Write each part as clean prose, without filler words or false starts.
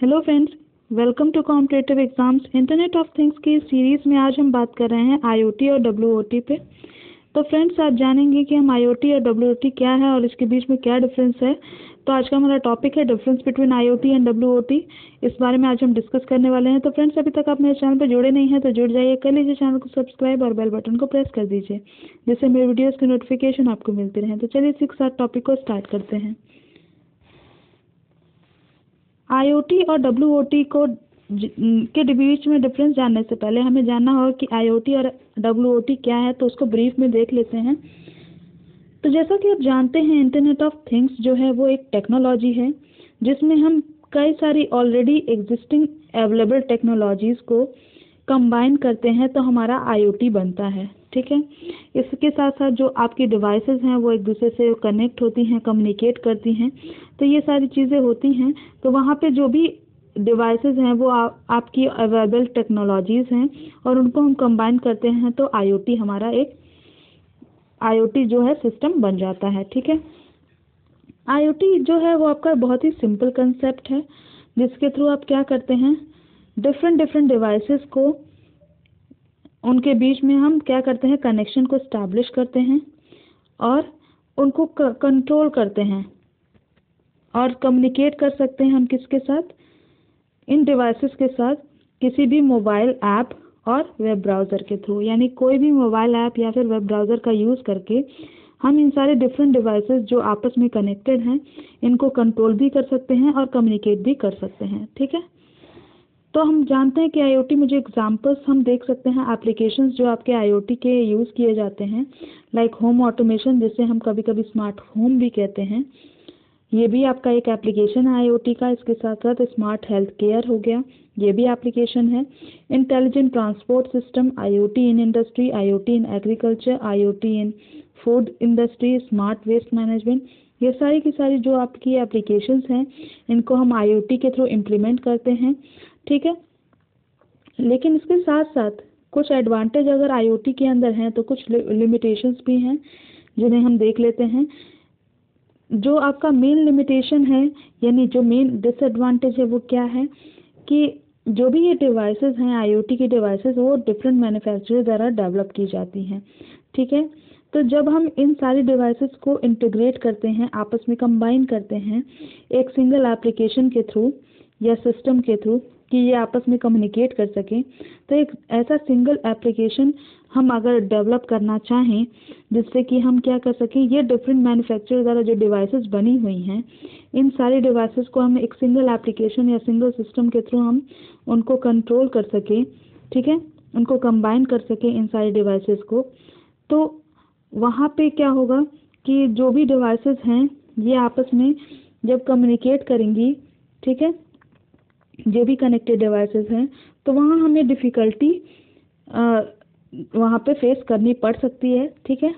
Hello friends, welcome to competitive exams. Internet of things की series में आज हम बात कर रहे हैं आईओटी और डब्ल्यूओटी पे। तो फ्रेंड्स, आप जानेंगे कि हम आईओटी और डब्ल्यूओटी क्या है और इसके बीच में क्या डिफरेंस है। तो आज का हमारा टॉपिक है डिफरेंस बिटवीन आईओटी एंड डब्ल्यूओटी। इस बारे में आज हम डिस्कस करने वाले हैं। तो फ्रेंड्स, अभी तक आप मेरे चैनल पर जुड़े नहीं हैं तो जुड़ जाइए, कर लीजिए चैनल को सब्सक्राइब और बेल बटन को प्रेस कर दीजिए, जिससे मेरे वीडियोज़ की नोटिफिकेशन आपको मिलती रहे। तो चलिए इसी के साथ टॉपिक को स्टार्ट करते हैं। आईओटी और डब्ल्यूओटी के बीच में डिफरेंस जानने से पहले हमें जानना होगा कि आईओटी और डब्ल्यूओटी क्या है। तो उसको ब्रीफ में देख लेते हैं। तो जैसा कि आप जानते हैं, इंटरनेट ऑफ थिंग्स जो है वो एक टेक्नोलॉजी है जिसमें हम कई सारी ऑलरेडी एग्जिस्टिंग अवेलेबल टेक्नोलॉजीज़ को कंबाइन करते हैं तो हमारा आईओटी बनता है। ठीक है, इसके साथ साथ जो आपकी डिवाइसेस हैं वो एक दूसरे से कनेक्ट होती हैं, कम्युनिकेट करती हैं। तो ये सारी चीज़ें होती हैं। तो वहाँ पे जो भी डिवाइसेस हैं वो आपकी अवेलेबल टेक्नोलॉजीज़ हैं और उनको हम कंबाइन करते हैं तो आईओटी हमारा एक आईओटी जो है सिस्टम बन जाता है। ठीक है, आईओटी जो है वो आपका बहुत ही सिंपल कंसेप्ट है जिसके थ्रू आप क्या करते हैं, डिफरेंट डिवाइसेस को उनके बीच में हम क्या करते हैं, कनेक्शन को स्टैब्लिश करते हैं और उनको कंट्रोल करते हैं और कम्युनिकेट कर सकते हैं हम किसके साथ, इन डिवाइसेस के साथ, किसी भी मोबाइल ऐप और वेब ब्राउज़र के थ्रू। यानी कोई भी मोबाइल ऐप या फिर वेब ब्राउज़र का यूज़ करके हम इन सारे डिफरेंट डिवाइसेस जो आपस में कनेक्टेड हैं इनको कंट्रोल भी कर सकते हैं और कम्युनिकेट भी कर सकते हैं। ठीक है, तो हम जानते हैं कि आईओटी में जो एग्जांपल्स हम देख सकते हैं, एप्लीकेशंस जो आपके आईओटी के यूज़ किए जाते हैं, लाइक होम ऑटोमेशन, जिसे हम कभी कभी स्मार्ट होम भी कहते हैं। ये भी आपका एक एप्लीकेशन है आईओटी का। इसके साथ साथ स्मार्ट हेल्थ केयर हो गया, ये भी एप्लीकेशन है। Intelligent transport system, IOT in industry, IOT in agriculture, IOT in food industry, smart waste management, ये सारी की सारी जो आपकी एप्लीकेशंस हैं इनको हम आईओटी के थ्रू इम्प्लीमेंट करते हैं। ठीक है, लेकिन इसके साथ साथ कुछ एडवांटेज अगर आईओटी के अंदर हैं तो कुछ लिमिटेशंस भी हैं जिन्हें हम देख लेते हैं। जो आपका मेन लिमिटेशन है, यानी जो मेन डिसएडवांटेज है वो क्या है कि जो भी ये डिवाइसेस हैं आईओटी की डिवाइसेस वो डिफरेंट मैन्युफैक्चरर द्वारा डेवलप की जाती हैं। ठीक है, तो जब हम इन सारी डिवाइसेस को इंटीग्रेट करते हैं, आपस में कंबाइन करते हैं एक सिंगल एप्लीकेशन के थ्रू या सिस्टम के थ्रू कि ये आपस में कम्युनिकेट कर सकें, तो एक ऐसा सिंगल एप्लीकेशन हम अगर डेवलप करना चाहें जिससे कि हम क्या कर सकें, ये डिफरेंट मैन्युफैक्चरर द्वारा जो डिवाइसेस बनी हुई हैं इन सारी डिवाइसेस को हम एक सिंगल एप्लीकेशन या सिंगल सिस्टम के थ्रू हम उनको कंट्रोल कर सकें। ठीक है, उनको कंबाइन कर सकें इन सारी डिवाइसेस को। तो वहाँ पे क्या होगा कि जो भी डिवाइसेस हैं ये आपस में जब कम्युनिकेट करेंगी, ठीक है, जो भी कनेक्टेड डिवाइसेस हैं, तो वहाँ हमें डिफ़िकल्टी वहाँ पे फेस करनी पड़ सकती है। ठीक है,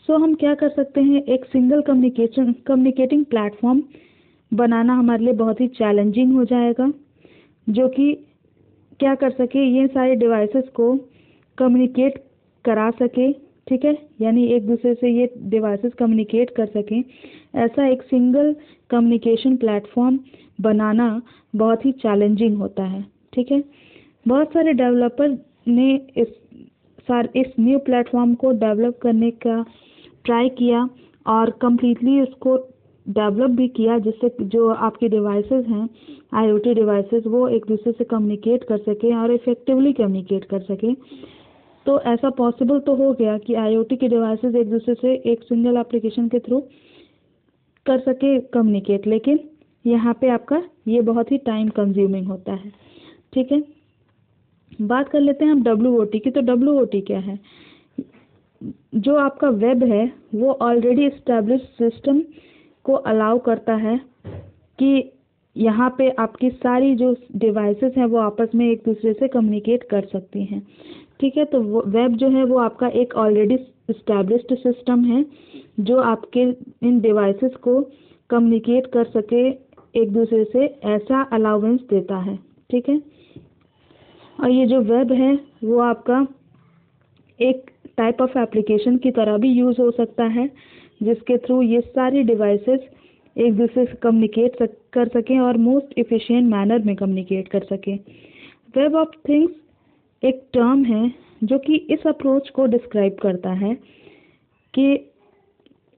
सो हम क्या कर सकते हैं, एक सिंगल कम्युनिकेटिंग प्लेटफॉर्म बनाना हमारे लिए बहुत ही चैलेंजिंग हो जाएगा, जो कि क्या कर सके, ये सारे डिवाइसेस को कम्युनिकेट करा सके। ठीक है, यानी एक दूसरे से ये डिवाइसेस कम्युनिकेट कर सकें, ऐसा एक सिंगल कम्युनिकेशन प्लेटफॉर्म बनाना बहुत ही चैलेंजिंग होता है। ठीक है, बहुत सारे डेवलपर ने इस न्यू प्लेटफॉर्म को डेवलप करने का ट्राई किया और कम्प्लीटली उसको डेवलप भी किया जिससे जो आपके डिवाइसेस हैं आईओटी डिवाइसेस वो एक दूसरे से कम्युनिकेट कर सकें और इफ़ेक्टिवली कम्युनिकेट कर सकें। तो ऐसा पॉसिबल तो हो गया कि आईओटी के डिवाइसेस एक दूसरे से एक सिंगल एप्लीकेशन के थ्रू कर सके कम्युनिकेट, लेकिन यहाँ पे आपका ये बहुत ही टाइम कंज्यूमिंग होता है। ठीक है, बात कर लेते हैं हम डब्ल्यूओटी की। तो डब्ल्यूओटी क्या है, जो आपका वेब है वो ऑलरेडी एस्टैब्लिश सिस्टम को अलाउ करता है कि यहाँ पे आपकी सारी जो डिवाइसेस हैं वो आपस में एक दूसरे से कम्युनिकेट कर सकती हैं। ठीक है, तो वेब जो है वो आपका एक ऑलरेडी एस्टैब्लिश्ड सिस्टम है जो आपके इन डिवाइसेस को कम्युनिकेट कर सके एक दूसरे से, ऐसा अलाउंस देता है। ठीक है, और ये जो वेब है वो आपका एक टाइप ऑफ एप्लीकेशन की तरह भी यूज़ हो सकता है जिसके थ्रू ये सारी डिवाइसेस एक दूसरे से कम्युनिकेट कर सकें और मोस्ट एफिशिएंट मैनर में कम्युनिकेट कर सकें। वेब ऑफ थिंग्स एक टर्म है जो कि इस अप्रोच को डिस्क्राइब करता है कि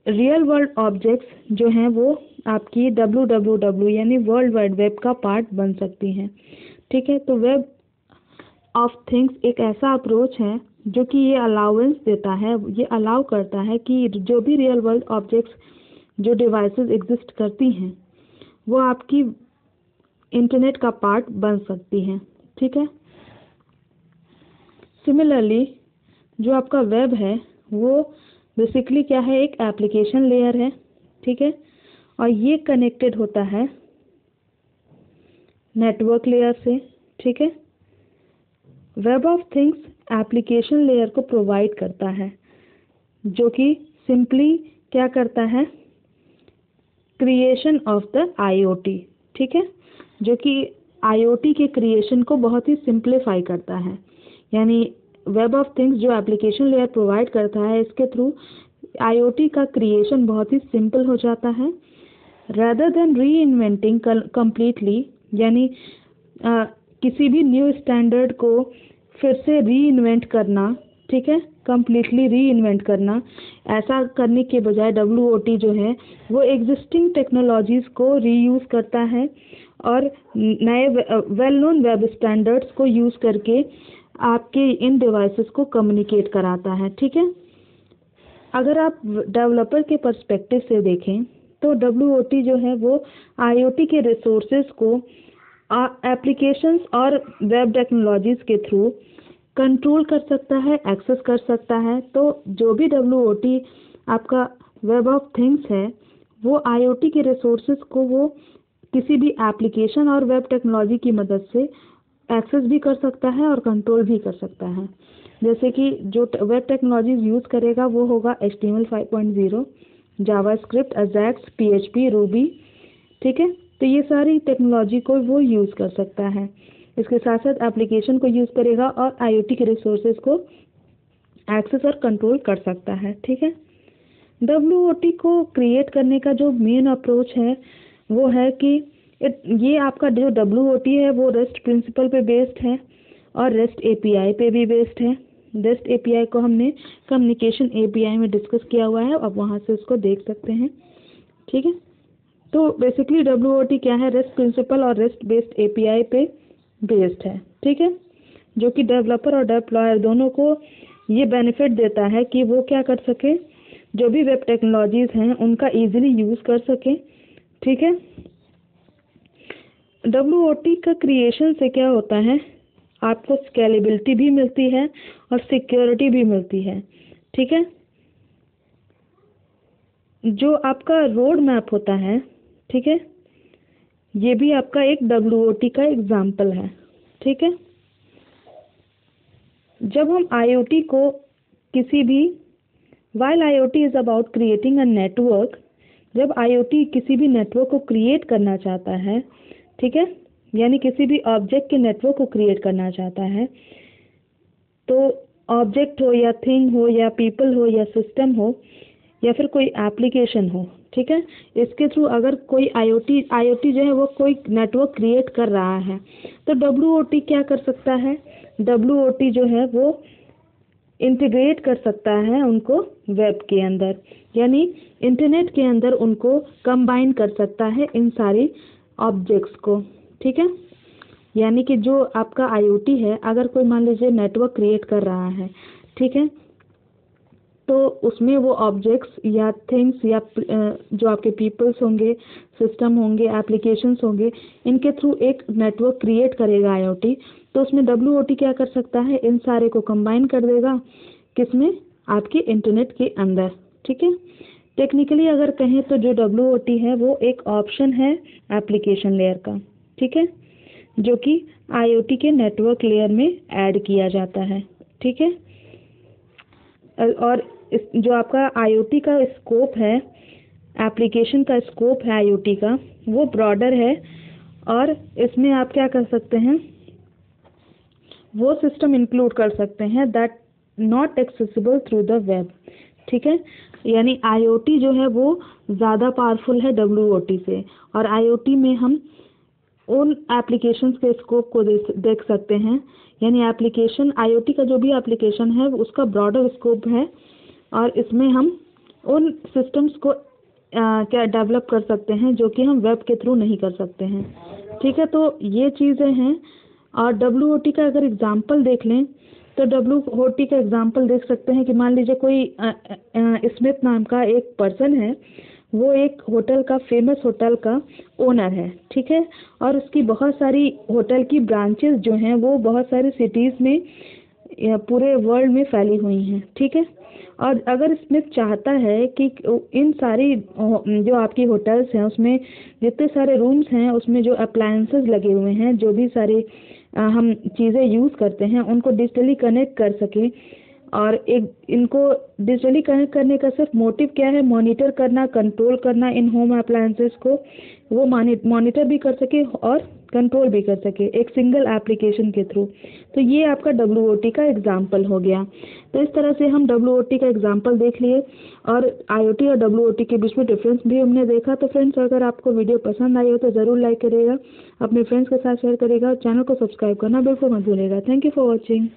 रियल वर्ल्ड ऑब्जेक्ट्स जो हैं वो आपकी WWW यानी वर्ल्ड वाइड वेब का पार्ट बन सकती हैं। ठीक है, तो वेब ऑफ थिंग्स एक ऐसा अप्रोच है जो कि ये अलाउंस देता है, ये अलाउ करता है कि जो भी रियल वर्ल्ड ऑब्जेक्ट्स जो डिवाइसेस एग्जिस्ट करती हैं वो आपकी इंटरनेट का पार्ट बन सकती हैं। ठीक है, सिमिलरली जो आपका वेब है वो बेसिकली क्या है, एक एप्लीकेशन लेयर है। ठीक है, और ये कनेक्टेड होता है नेटवर्क लेयर से। ठीक है, web of things application layer को प्रोवाइड करता है जो कि सिंपली क्या करता है, क्रिएशन ऑफ द IoT। ठीक है, जो कि IoT के क्रिएशन को बहुत ही सिंप्लीफाई करता है। यानी वेब ऑफ थिंग्स जो एप्लीकेशन लेयर प्रोवाइड करता है इसके थ्रू IoT का क्रिएशन बहुत ही सिंपल हो जाता है, rather than री-इन्वेंटिंग कम्प्लीटली, यानी किसी भी न्यू स्टैंडर्ड को फिर से री-इन्वेंट करना। ठीक है, कम्प्लीटली री-इन्वेंट करना, ऐसा करने के बजाय WOT जो है वो एग्जिस्टिंग टेक्नोलॉजीज़ को रीयूज़ करता है और नए वेल नोन वेब स्टैंडर्ड्स को यूज़ करके आपके इन डिवाइसेस को कम्युनिकेट कराता है। ठीक है, अगर आप डेवलपर के पर्सपेक्टिव से देखें तो WOT जो है वो IoT के रिसोर्सेज को एप्लीकेशंस और वेब टेक्नोलॉजीज़ के थ्रू कंट्रोल कर सकता है, एक्सेस कर सकता है। तो जो भी WOT आपका वेब ऑफ थिंग्स है वो IoT के रिसोर्सेज को वो किसी भी एप्लीकेशन और वेब टेक्नोलॉजी की मदद से एक्सेस भी कर सकता है और कंट्रोल भी कर सकता है। जैसे कि जो वेब टेक्नोलॉजीज यूज़ करेगा वो होगा HTML 5.0, JavaScript, Ajax, PHP, Ruby. ठीक है, तो ये सारी टेक्नोलॉजी को वो यूज़ कर सकता है। इसके साथ साथ एप्लीकेशन को यूज़ करेगा और IoT के रिसोर्सेज को एक्सेस और कंट्रोल कर सकता है। ठीक है, WOT को क्रिएट करने का जो मेन अप्रोच है वो है कि ये आपका जो WOT है वो रेस्ट प्रिंसिपल पे बेस्ड है और रेस्ट API पे भी बेस्ड है। रेस्ट API को हमने कम्युनिकेशन API में डिस्कस किया हुआ है, अब वहाँ से उसको देख सकते हैं। ठीक है, तो बेसिकली WOT क्या है, रेस्ट प्रिंसिपल और रेस्ट बेस्ड API पे बेस्ड है। ठीक है, जो कि डेवलपर और डिप्लॉयर दोनों को ये बेनिफिट देता है कि वो क्या कर सके, जो भी वेब टेक्नोलॉजीज़ हैं उनका इजीली यूज़ कर सके। ठीक है, WOT का क्रिएशन से क्या होता है, आपको स्केलेबिलिटी भी मिलती है और सिक्योरिटी भी मिलती है। ठीक है, जो आपका रोड मैप होता है, ठीक है, ये भी आपका एक WOT का एग्जाम्पल है। ठीक है, जब हम IoT को किसी भी while IoT is about creating a network, जब IoT किसी भी नेटवर्क को क्रिएट करना चाहता है, ठीक है, यानी किसी भी ऑब्जेक्ट के नेटवर्क को क्रिएट करना चाहता है, तो ऑब्जेक्ट हो या थिंग हो या पीपल हो या सिस्टम हो या फिर कोई एप्लीकेशन हो, ठीक है, इसके थ्रू अगर कोई IoT जो है वो कोई नेटवर्क क्रिएट कर रहा है तो WOT क्या कर सकता है, WOT जो है वो इंटीग्रेट कर सकता है उनको वेब के अंदर, यानी इंटरनेट के अंदर उनको कंबाइन कर सकता है इन सारी ऑब्जेक्ट्स को। ठीक है, यानी कि जो आपका IoT है, अगर कोई मान लीजिए नेटवर्क क्रिएट कर रहा है, ठीक है, तो उसमें वो ऑब्जेक्ट्स या थिंग्स या जो आपके पीपल्स होंगे, सिस्टम होंगे, एप्लीकेशंस होंगे, इनके थ्रू एक नेटवर्क क्रिएट करेगा IoT, तो उसमें WOT क्या कर सकता है, इन सारे को कंबाइन कर देगा किसमें, आपके इंटरनेट के अंदर। ठीक है, टेक्निकली अगर कहें तो जो WOT है वो एक ऑप्शन है एप्लीकेशन लेयर का, ठीक है, जो कि IoT के नेटवर्क लेयर में ऐड किया जाता है। ठीक है, और जो आपका IoT का स्कोप है, एप्लीकेशन का स्कोप है IoT का, वो ब्रॉडर है और इसमें आप क्या कर सकते हैं, वो सिस्टम इंक्लूड कर सकते हैं that not accessible through the web, ठीक है, यानी IoT जो है वो ज़्यादा पावरफुल है WOT से, और IoT में हम उन एप्लीकेशंस के स्कोप को देख सकते हैं, यानी एप्लीकेशन IoT का जो भी एप्लीकेशन है उसका ब्रॉडर स्कोप है, और इसमें हम उन सिस्टम्स को क्या डेवलप कर सकते हैं जो कि हम वेब के थ्रू नहीं कर सकते हैं। ठीक है, तो ये चीज़ें हैं। और WOT का अगर एग्जांपल देख लें तो WOT का एग्जांपल देख सकते हैं कि मान लीजिए कोई स्मिथ नाम का एक पर्सन है, वो एक होटल का, फेमस होटल का ओनर है, ठीक है, और उसकी बहुत सारी होटल की ब्रांचेस जो हैं वो बहुत सारी सिटीज़ में या पूरे वर्ल्ड में फैली हुई हैं, ठीक है। और अगर स्मिथ चाहता है कि इन सारी जो आपकी होटल्स हैं उसमें जितने सारे रूम्स हैं उसमें जो अप्लायंसेस लगे हुए हैं, जो भी सारे हम चीज़ें यूज़ करते हैं उनको डिजिटली कनेक्ट कर सकें, और एक इनको डिजिटली कनेक्ट करने का सिर्फ मोटिव क्या है, मॉनिटर करना, कंट्रोल करना इन होम अप्लायंसेस को, वो मॉनिटर भी कर सके और कंट्रोल भी कर सके एक सिंगल एप्लीकेशन के थ्रू। तो ये आपका WOT का एग्जाम्पल हो गया। तो इस तरह से हम WOT का एग्जाम्पल देख लिए, और IoT और WOT के बीच में डिफरेंस भी हमने देखा। तो फ्रेंड्स, अगर आपको वीडियो पसंद आई हो तो ज़रूर लाइक करिएगा, अपने फ्रेंड्स के साथ शेयर करिएगा, और चैनल को सब्सक्राइब करना बिल्कुल मत भूलिएगा। Thank you for watching.